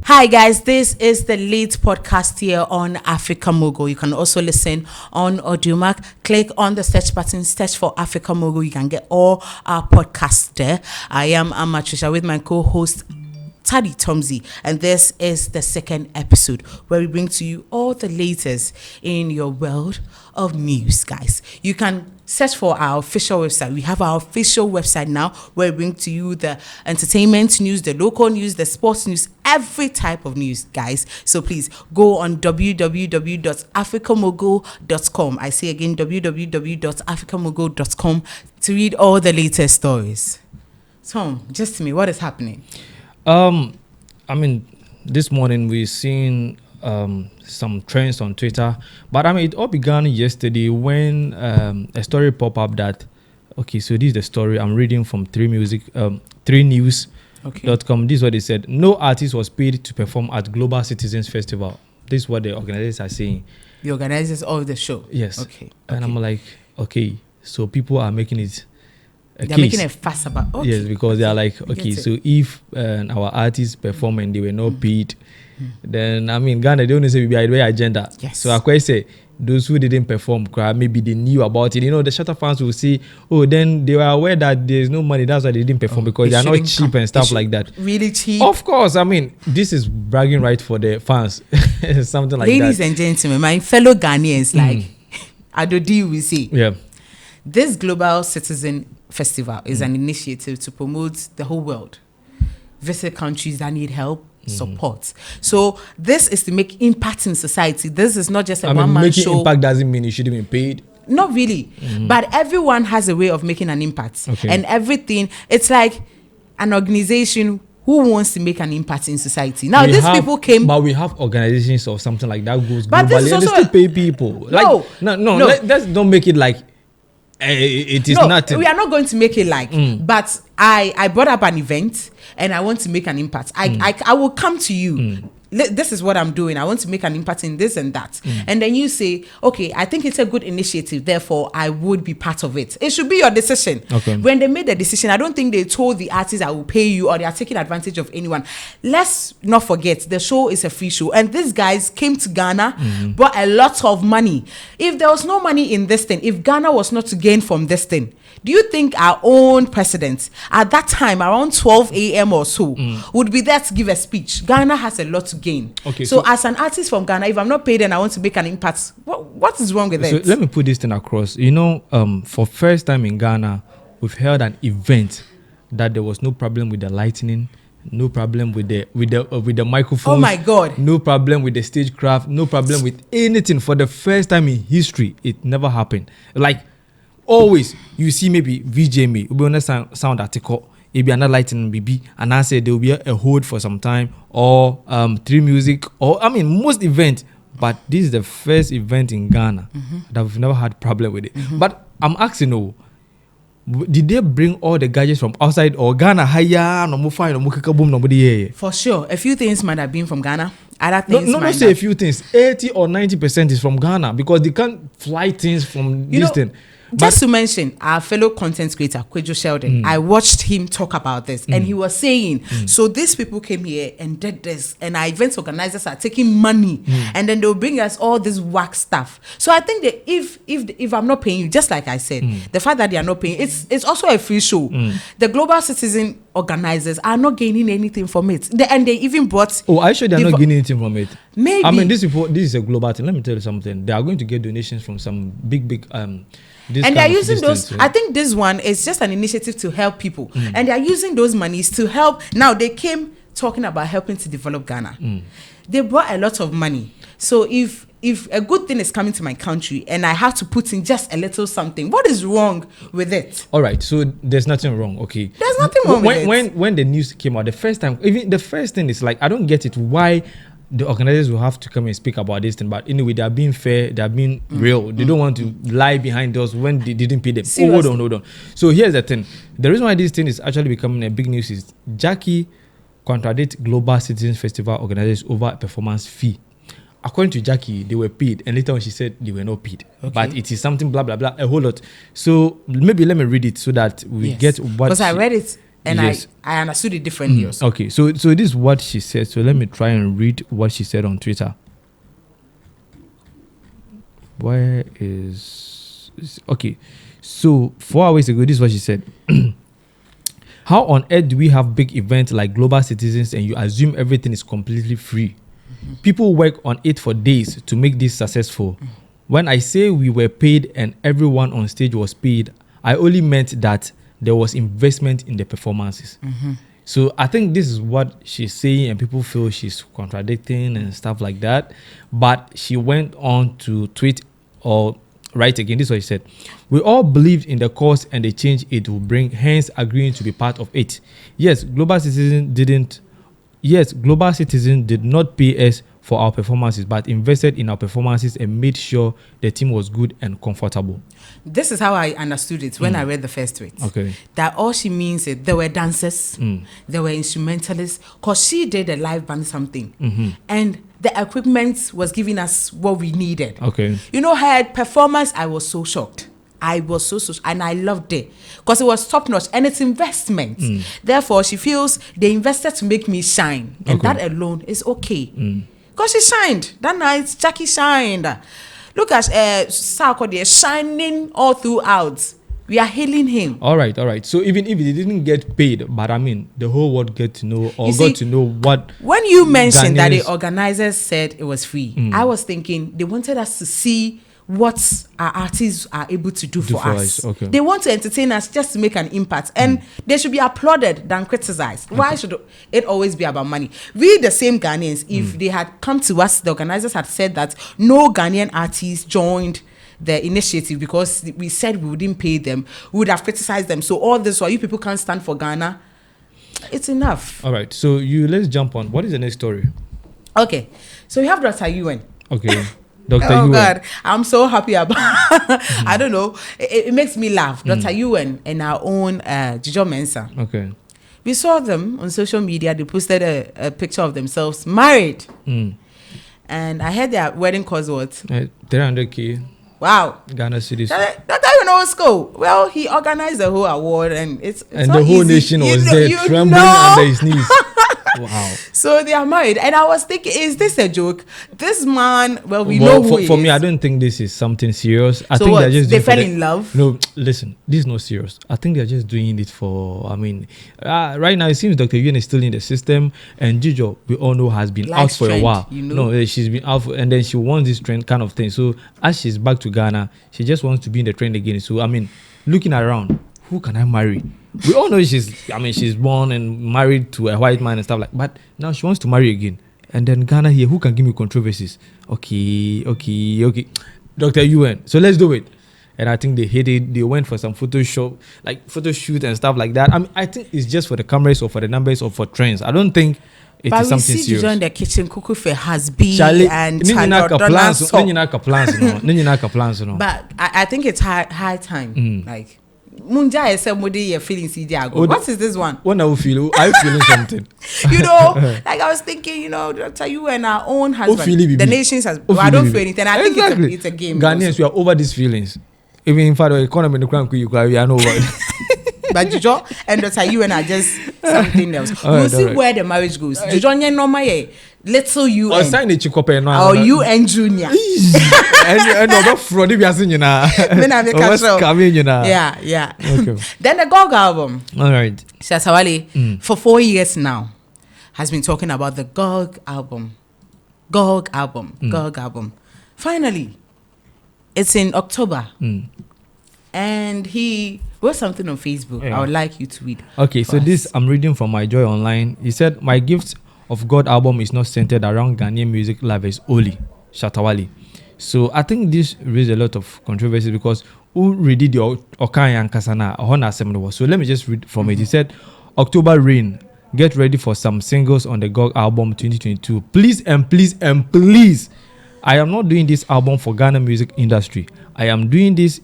Hi guys, this is the lead podcast here on Africa MOGUL. You can also listen on Audiomack. Click on the search button, search for Africa MOGUL. You can get all our podcasts there. I am Amatricia with my co-host Taddy Tomsey, and this is the second episode where we bring to you all the latest in your world of news, guys. You can search for our official website. We have our official website now where we bring to you the entertainment news, the local news, the sports news, every type of news, guys. So please go on www.africamogul.com. I say again, www.africamogul.com to read all the latest stories. Tom, just to me, what is happening? This morning we've seen some trends on Twitter, but it all began yesterday when a story popped up that, so this is the story I'm reading from 3news.com. This is what they said. No artist was paid to perform at Global Citizens Festival. This is what the organizers are saying. The organizers of the show? Yes. Okay. And I'm like, so people are making it They're making a fuss about it. Yes, because they are like, so if our artists perform and they were not paid, then Ghana, they only say we be a agenda. Yes. So I quite say those who didn't perform, maybe they knew about it. The Shatta fans will say, then they were aware that there's no money, that's why they didn't perform, because they are not cheap and stuff like that. Really cheap? Of course, this is bragging right for the fans. Something like Ladies that. and gentlemen, my fellow Ghanaians, Adodi will say, this Global Citizen Festival is an initiative to promote the whole world, visit countries that need help, support. So this is to make impact in society. This is not just a one-man show. Making impact doesn't mean you shouldn't be paid. Not really, but everyone has a way of making an impact, and everything. It's like an organization who wants to make an impact in society. Now, people came, but we have organizations or something like that goes but globally, this is and they also still pay people. No. Let's don't make it like. It is nothing. We are not going to make it but I brought up an event and I want to make an impact. I will come to you. This is what I'm doing. I want to make an impact in this and that. And then you say, I think it's a good initiative. Therefore, I would be part of it. It should be your decision. When they made the decision, I don't think they told the artist I will pay you or they are taking advantage of anyone. Let's not forget, the show is a free show. And these guys came to Ghana, brought a lot of money. If there was no money in this thing, if Ghana was not to gain from this thing, do you think our own president at that time around 12 a.m. or so would be there to give a speech? Ghana has a lot to gain. So as an artist from Ghana, if I'm not paid and I want to make an impact, what is wrong with that? So let me put this thing across. For first time in Ghana, we've held an event that there was no problem with the lighting, no problem with the microphone. Oh my God! No problem with the stagecraft. No problem with anything. For the first time in history, it never happened. Always, you see maybe VJ me, will be on a sound article, maybe another lighting BB, and I say there will be a hold for some time, or 3 music, or most events. But this is the first event in Ghana that we've never had problem with it. But I'm asking, did they bring all the gadgets from outside or Ghana? For sure, a few things might have been from Ghana. Other things not say a few things. 80 or 90% is from Ghana because they can't fly things from this thing. Just to mention, our fellow content creator, Kwejo Sheldon, I watched him talk about this and he was saying, so these people came here and did this and our event organizers are taking money and then they'll bring us all this wax stuff. So I think that if I'm not paying you, just like I said, the fact that they are not paying, it's also a free show. The Global Citizen organizers are not gaining anything from it. And they even brought... Oh, are you sure they're not gaining anything from it? Maybe. This is a global thing. Let me tell you something. They are going to get donations from some big and they're using those. I think this one is just an initiative to help people, and they're using those monies to help. Now they came talking about helping to develop Ghana. They brought a lot of money. So if a good thing is coming to my country and I have to put in just a little something, what is wrong with it? All right, so there's nothing wrong. Okay, there's nothing wrong with it. When the news came out the first time, even the first thing is I don't get it why. The organizers will have to come and speak about this thing, but anyway, they are being fair, they are being real. They don't want to lie behind us when they didn't pay them. Seriously. Hold on. So here's the thing. The reason why this thing is actually becoming a big news is Gyakie contradict Global Citizens Festival organizers over a performance fee. According to Gyakie, they were paid, and later on she said they were not paid. But it is something blah, blah, blah, a whole lot. So maybe let me read it so that we get what... Because I read it And yes. I understood it differently also. Okay, so this is what she said. So let me try and read what she said on Twitter. Where is... Okay, so 4 hours ago, this is what she said. How on earth do we have big events like Global Citizens and you assume everything is completely free? People work on it for days to make this successful. When I say we were paid and everyone on stage was paid, I only meant that there was investment in the performances. So I think this is what she's saying and people feel she's contradicting and stuff like that. But she went on to tweet or write again. This is what she said. We all believed in the cause and the change it will bring, hence agreeing to be part of it. Yes, Global Citizen did not pay us for our performances, but invested in our performances and made sure the team was good and comfortable. This is how I understood it when I read the first tweet. Okay. That all she means is there were dancers, there were instrumentalists, because she did a live band something. And the equipment was giving us what we needed. Okay. You know, her performance, I was so shocked. I was so and I loved it because it was top notch and it's investment. Therefore, she feels they invested to make me shine, and that alone is okay. Because she shined that night. Gyakie shined. Look at Sarkodie shining all throughout. We are hailing him. All right. So even if he didn't get paid, but I mean, the whole world got to know what. When you mentioned that the organizers said it was free, I was thinking they wanted us to see what our artists are able to do for us. Okay. They want to entertain us just to make an impact, and they should be applauded than criticized. Why should it always be about money? We, the same Ghanaians, if they had come to us, the organizers had said that no Ghanaian artists joined the initiative because we said we wouldn't pay them, we would have criticized them. So all this, why you people can't stand for Ghana, it's enough. All right, so let's jump on. What is the next story? Okay, so we have Dr. Ewan. Okay. Dr. Oh Ewan. God, I'm so happy about I don't know. It makes me laugh. Dr. Ewan and our own Dzidzor Mensah. Okay. We saw them on social media. They posted a picture of themselves married. And I heard their wedding cost what? 300K. Wow. Ghana cedis. That you know school. Well, he organized the whole award and it's and not the whole easy. nation was there trembling under his knees. Wow. So they are married, and I was thinking, is this a joke? This man, well, we know who he is. For me, I don't think this is something serious. I so think what? they're just They fell in love? No, listen, this is not serious. I think they're just doing it for, I mean, right now it seems Dr. Ewan is still in the system, and Dzidzor, we all know, has been out for a while. You know? No, she's been out, and then she wants this trend kind of thing. So as she's back to Ghana, she just wants to be in the trend again. So, I mean, looking around, who can I marry? We all know she's born and married to a white man and stuff like, but now she wants to marry again. And then Ghana here, who can give me controversies? Okay. Dr. Ewan. So let's do it. And I think they hit it. They went for some photo shoot and stuff like that. I mean, I think it's just for the cameras or for the numbers or for trends. I don't think it is something serious. But we see Dzidzor in the kitchen cooking for husband and child. But I think it's high time. Like, Munja is somebody you're feeling CDAgo. What is this one? What are you feeling? Are you feeling something? You know, like I was thinking, you know, Dr. You and our own husband, the nations has. Well, I don't feel anything. I think it's a game. Ghanaians, we are over these feelings. Even in fact, the economy in the country, we are over it. But Dzidzor and Dr. You and are just something else. We'll see where the marriage goes. Dzidzor and normal little UN. Or sign the chikope or UN Junior. And over fraud if you are saying you know. Yeah. Okay. Then the Gog album. All right. Shatta Wale for 4 years now has been talking about the Gog album. Gog album. Finally, it's in October. And he wrote something on Facebook. I would like you to read. Okay, so this I'm reading from My Joy Online. He said, "My Gift of God album is not centered around Ghanaian music lovers only." Shatta Wale. So I think this raised a lot of controversy because who read the Okan and Kasana Hona Semno. So let me just read from it. He said, "October Rain. Get ready for some singles on the GOG album 2022. Please and please and please. I am not doing this album for Ghana music industry. I am doing this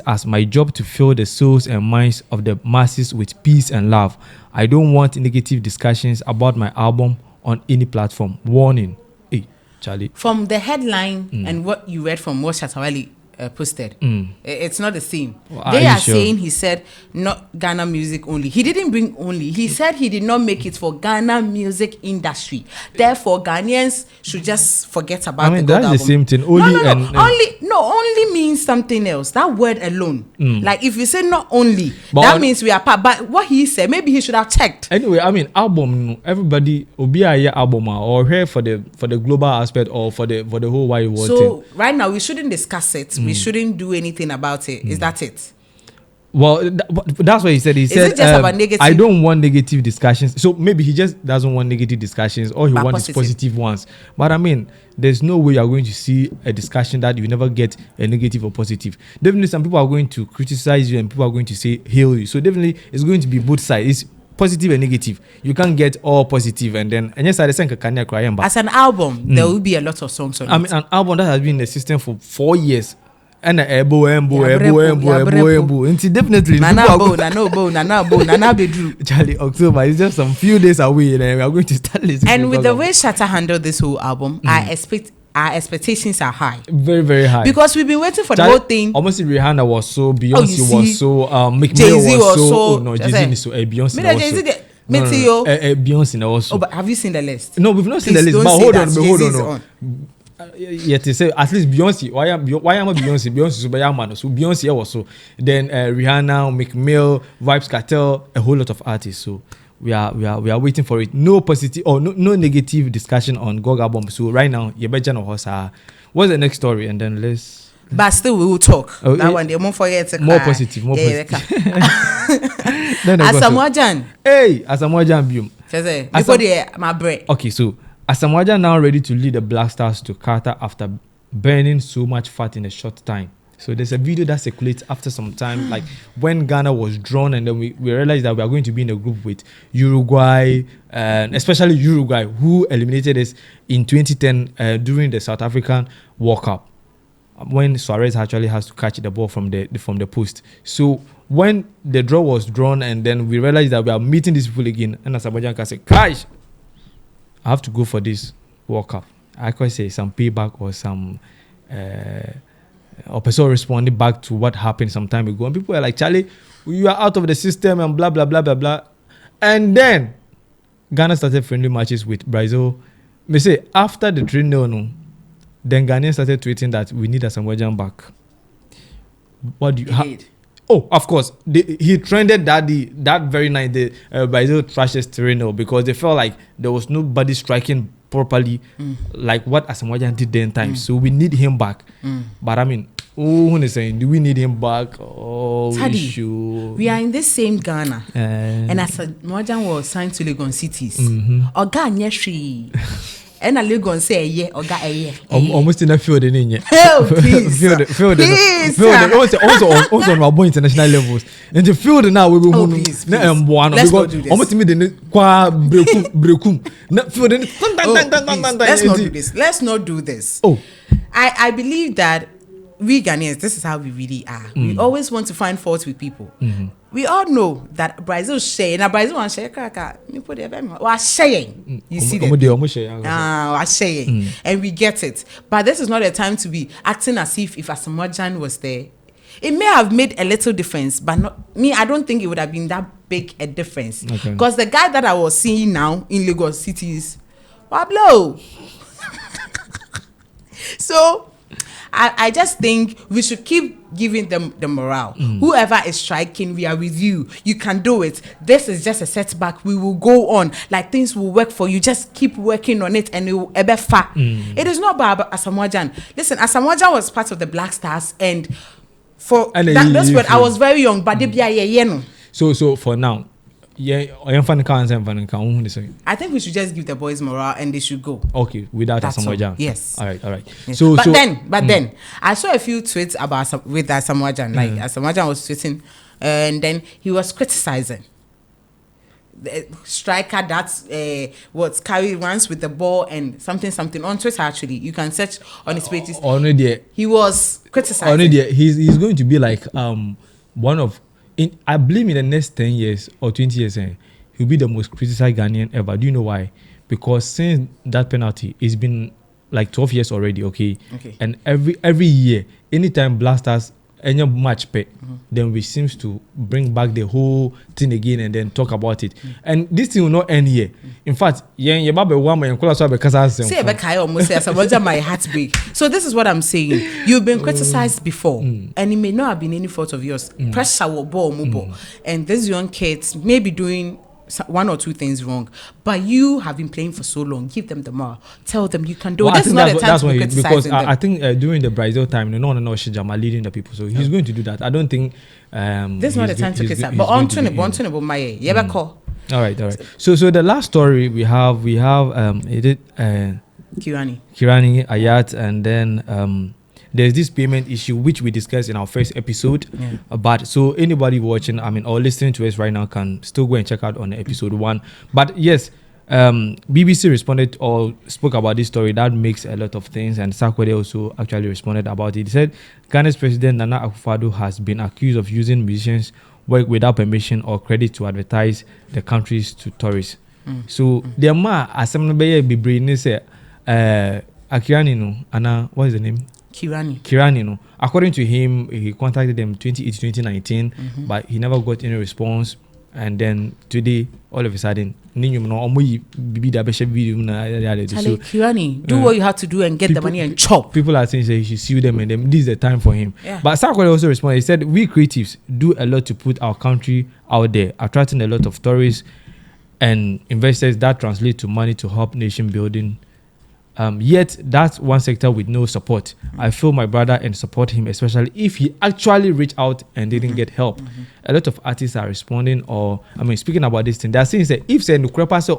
as my job to fill the souls and minds of the masses with peace and love. I don't want negative discussions about my album on any platform. Warning." Hey, Charlie. From the headline and what you read from what Shatta Wale posted. It's not the same. Well, They are are you sure? saying he said not Ghana music only. He didn't bring only. He said he did not make it for Ghana music industry. Therefore, Ghanaians should just forget about the gold that's album. the same thing. Only means something else. That word alone. Like if you say not only, But that means we are part. But what he said, maybe he should have checked. Anyway, album. Everybody will be a year album or here for the global aspect or for the whole wide world. So right now we shouldn't discuss it. We shouldn't do anything about it. Is that it? Well, that's what he said. He said, it just about negative? I don't want negative discussions. So maybe he just doesn't want negative discussions. All he wants is positive ones. But I mean, there's no way you are going to see a discussion that you never get a negative or positive. Definitely some people are going to criticize you and people are going to say hail you. So definitely it's going to be both sides. It's positive and negative. You can't get all positive and then yes, I think as an album, there will be a lot of songs on it. I mean, an album that has been in the system for 4 years. And ebo. And definitely Charlie, October is just some few days away and we are going to start listening. And with the way Shatta handled this whole album, our expectations are high. Very, very high. Because we've been waiting for the whole thing. Almost Rihanna was so, Beyonce was so, Jay-Z was so. Oh no, Jay-Z is so, Beyonce Beyonce also. Oh, but have you seen the list? No, we've not seen the list. But hold on. Yet they say at least Beyonce. Why am Beyonce? Beyonce so Beyonce also. Then Rihanna, McMill, Vybz Kartel, a whole lot of artists. So we are waiting for it. No positive or no negative discussion on Gog album. So right now, you better know what's the next story, and then let's. But still, we will talk. Oh, that one, they won't forget. More positive. Asamoah Hey, Asamoah Bium. My bread. Okay, so. Asamoah now ready to lead the Black Stars to Carter after burning so much fat in a short time. So there's a video that circulates after some time, like when Ghana was drawn, and then we realized that we are going to be in a group with Uruguay, and especially Uruguay, who eliminated us in 2010 during the South African World Cup, when Suarez actually has to catch the ball from the post. So when the draw was drawn, and then we realized that we are meeting these people again, and Asamoah said, "Gosh, I have to go for this World Cup." I could say some payback or some or person responding back to what happened some time ago. And people were like, "Charlie, you are out of the system," and blah, blah, blah, blah, blah. And then Ghana started friendly matches with Brazil. Me say, after the 3-0, then Ghanaians started tweeting that we need Asamoah back. What do you... Oh, of course. He trended that very night. The Brazil trashes 3-0 because they felt like there was nobody striking properly like what Asamoah did then time. So we need him back. But I mean, who is saying, do we need him back? Oh, we are in this same Ghana. And Asamoah was signed to Legon Cities. Oga Nyeshi. And a Legon say yeah, Oga almost in a field in it. Also on our international levels. In the field now we will let's not do this. Almost Let's not do this. Oh, I believe that we Ghanaians, this is how we really are. We always want to find fault with people. We all know that Brazil share. Now Brazil want share kaka. Me put it we sharing. You see that? We sharing, and we get it. But this is not a time to be acting as if Asamoah was there. It may have made a little difference, but not me. I don't think it would have been that big a difference. Because the guy that I was seeing now in Lagos cities, Pablo. So I just think we should keep giving them the morale. Whoever is striking, we are with you. You can do it. This is just a setback. We will go on. Like things will work for you. Just keep working on it and it will be far. It is not about Asamoah. Listen, Asamoah was part of the Black Stars, and for that's when I was very young, but they be So for now, I think we should just give the boys morale and they should go. Okay, without Asamoah. Yes. All right. Yes. But then I saw a few tweets about with Asamoah. Like Asamoah was tweeting, and then he was criticizing the striker that's what's carried once with the ball and something on Twitter. Actually, you can search on his pages. He was criticizing. He's going to be like one of. I believe in the next 10 years or 20 years, he'll be the most criticized Ghanaian ever. Do you know why? Because since that penalty, it's been like 12 years already, okay? And every year, anytime Blasters any match pay, then we seems to bring back the whole thing again and then talk about it. And this thing will not end here. In fact, my heartbreak. So this is what I'm saying. You've been criticized before, and it may not have been any fault of yours. Pressure will ball, and these young kids may be doing one or two things wrong, but you have been playing for so long. Give them the more. Tell them you can do it. This is not the time to be criticizing because them. I think during the Brazil time, no Shijama leading the people, so he's going to do that. I don't think this is not the time to criticize. But on to the my call. All right. So the last story we have Kirani Ayat, and then there's this payment issue which we discussed in our first episode. But so anybody watching, or listening to us right now can still go and check out on episode 1. But yes, BBC responded or spoke about this story. That makes a lot of things, and Sarkodie also actually responded about it. He said Ghana's president Nana Akufo-Addo has been accused of using musicians' work without permission or credit to advertise the countries to tourists. So the ma assembly be bringing say Akirani no Anna, what is the name? Kirani, no. According to him, he contacted them 2019, but he never got any response. And then today, all of a sudden, Kirani, do what you have to do and get the money and chop. People are saying he should sue them, and then this is the time for him. But Sarkodie also responded. He said, "We creatives do a lot to put our country out there, attracting a lot of tourists and investors that translate to money to help nation building. Yet that's one sector with no support. I feel my brother and support him, especially if he actually reached out and didn't get help." A lot of artists are responding, or speaking about this thing. They're saying that if say no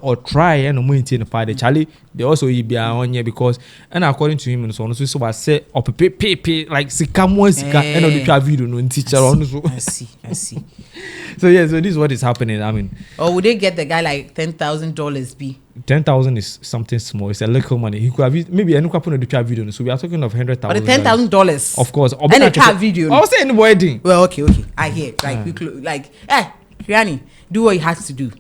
or try and maintain the Charlie, they also be on here because, and according to him and so on, so I say up pay like sika and on the video no teacher on. I see. So so this is what is happening. Or would they get the guy like $10,000 be? 10,000 is something small. It's a little money. He could have maybe any couple of the video. So we are talking of $100,000. But the $10,000, of course, and a car video. I was saying wedding. Well, okay. I hear. Like Kirani, do what you have to do.